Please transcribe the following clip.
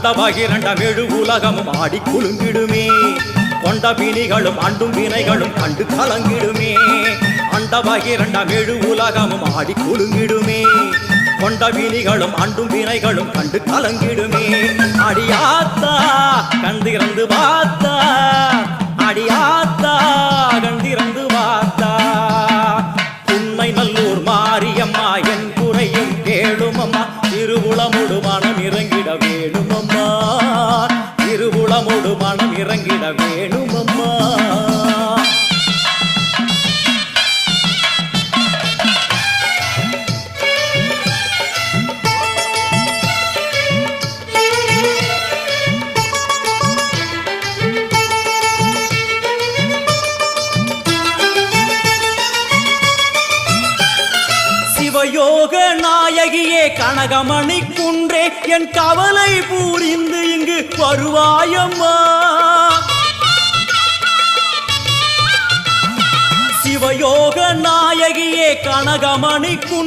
அண்டபகிரண்டமெழு உலகமும் ஆடி குலுங்கிடுமே கொண்ட வினிகளும் அண்டும் வினைகளும் கண்டு கலங்கிடுமே அண்டபகிரண்டமெழு உலகமும் ஆடி குலுங்கிடுமே கொண்ட வினிகளும் அண்டும் வினைகளும் கண்டு கலங்கிடுமே அடியாத்தா கண்டிருந்து பார்த்தா அடியாத்தா கண்டிருந்து பார்த்தா உண்மை நல்லூர் மாரியம்மா என் குறையும் கேளுமம்மா திருவுளமுடு மனம் இறங்கிட வேணுமம்மா திருவுளமுடு மனம் இறங்கிட வேணுமம்மா யோக நாயகியே கனகமணி குன்றே என் கவலை புரிந்து இங்கு வருவாயம்மா சிவயோக நாயகியே கனகமணி குன்றே